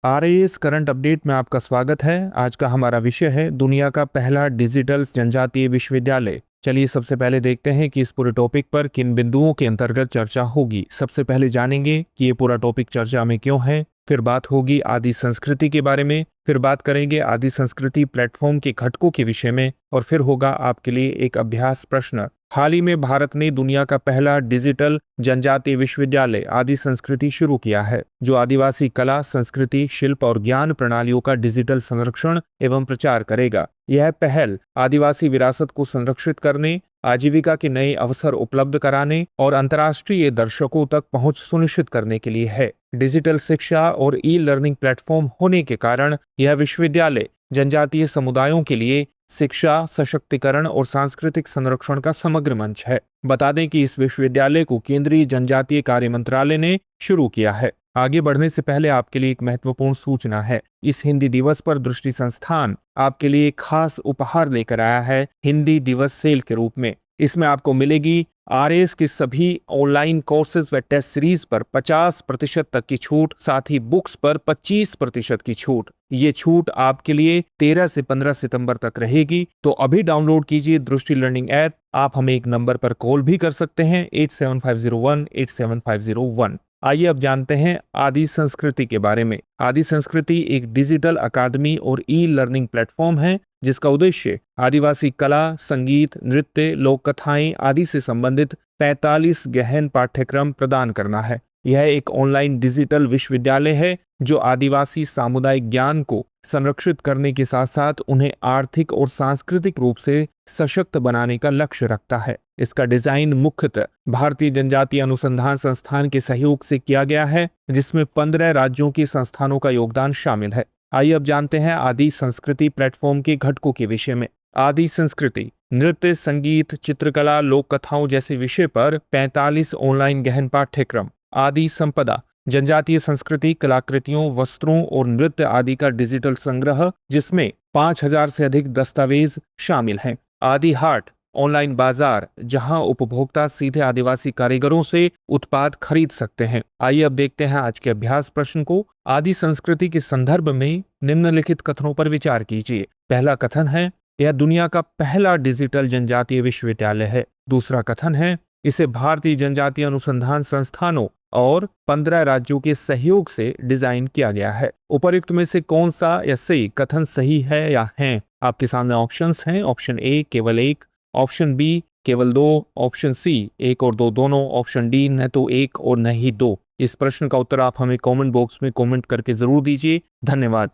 RAS current update में आपका स्वागत है। आज का हमारा विषय है दुनिया का पहला डिजिटल जनजातीय विश्वविद्यालय। चलिए सबसे पहले देखते हैं कि इस पूरे टॉपिक पर किन बिंदुओं के अंतर्गत चर्चा होगी। सबसे पहले जानेंगे कि ये पूरा टॉपिक चर्चा में क्यों है, फिर बात होगी आदि संस्कृति के बारे में, फिर बात करेंगे आदि संस्कृति प्लेटफॉर्म के घटकों के विषय में, और फिर होगा आपके लिए एक अभ्यास प्रश्न। हाल ही में भारत ने दुनिया का पहला डिजिटल जनजातीय विश्वविद्यालय आदि संस्कृति शुरू किया है, जो आदिवासी कला, संस्कृति, शिल्प और ज्ञान प्रणालियों का डिजिटल संरक्षण एवं प्रचार करेगा। यह पहल आदिवासी विरासत को संरक्षित करने, आजीविका के नए अवसर उपलब्ध कराने और अंतर्राष्ट्रीय दर्शकों तक पहुंच सुनिश्चित करने के लिए है। डिजिटल शिक्षा और ई लर्निंग प्लेटफॉर्म होने के कारण यह विश्वविद्यालय जनजातीय समुदायों के लिए शिक्षा, सशक्तिकरण और सांस्कृतिक संरक्षण का समग्र मंच है। बता दें कि इस विश्वविद्यालय को केंद्रीय जनजातीय कार्य मंत्रालय ने शुरू किया है। आगे बढ़ने से पहले आपके लिए एक महत्वपूर्ण सूचना है। इस हिंदी दिवस पर दृष्टि संस्थान आपके लिए एक खास उपहार लेकर आया है, हिंदी दिवस सेल के रूप में। इसमें आपको मिलेगी आरएएस की सभी ऑनलाइन कोर्सेज व टेस्ट सीरीज पर 50% तक की छूट, साथ ही बुक्स पर 25% की छूट। ये छूट आपके लिए 13 से 15 सितंबर तक रहेगी। तो अभी डाउनलोड कीजिए दृष्टि लर्निंग ऐप। आप हमें एक नंबर पर कॉल भी कर सकते हैं 8750187501। आइए अब जानते हैं आदि संस्कृति के बारे में। आदि संस्कृति एक डिजिटल अकादमी और ई लर्निंग प्लेटफॉर्म है, जिसका उद्देश्य आदिवासी कला, संगीत, नृत्य, लोक कथाएं आदि से संबंधित 45 गहन पाठ्यक्रम प्रदान करना है। यह एक ऑनलाइन डिजिटल विश्वविद्यालय है जो आदिवासी सामुदायिक ज्ञान को संरक्षित करने के साथ साथ उन्हें आर्थिक और सांस्कृतिक रूप से सशक्त बनाने का लक्ष्य रखता है। इसका डिजाइन मुख्यतः भारतीय जनजातीय अनुसंधान संस्थान के सहयोग से किया गया है, जिसमें 15 राज्यों के संस्थानों का योगदान शामिल है। आइए अब जानते हैं आदि संस्कृति प्लेटफॉर्म के घटकों के विषय में। आदि संस्कृति नृत्य, संगीत, चित्रकला, लोक कथाओं जैसे विषय पर 45 ऑनलाइन गहन पाठ्यक्रम। आदि संपदा जनजातीय संस्कृति, कलाकृतियों, वस्त्रों और नृत्य आदि का डिजिटल संग्रह, जिसमें 5000 से अधिक दस्तावेज शामिल हैं। आदि हाट ऑनलाइन बाजार, जहां उपभोक्ता सीधे आदिवासी कारीगरों से उत्पाद खरीद सकते हैं। आइए अब देखते हैं आज के अभ्यास प्रश्न को। आदि संस्कृति के संदर्भ में निम्नलिखित कथनों पर विचार कीजिए। पहला कथन है, यह दुनिया का पहला डिजिटल जनजातीय विश्वविद्यालय है। दूसरा कथन है, इसे भारतीय जनजातीय अनुसंधान संस्थानों और 15 राज्यों के सहयोग से डिजाइन किया गया है। उपयुक्त में से कौन सा या सही कथन सही है या है? आपके सामने ऑप्शंस हैं। ऑप्शन ए केवल एक, ऑप्शन बी केवल दो, ऑप्शन सी एक और दो दोनों, ऑप्शन डी न तो एक और न ही दो। इस प्रश्न का उत्तर आप हमें कमेंट बॉक्स में कमेंट करके जरूर दीजिए। धन्यवाद।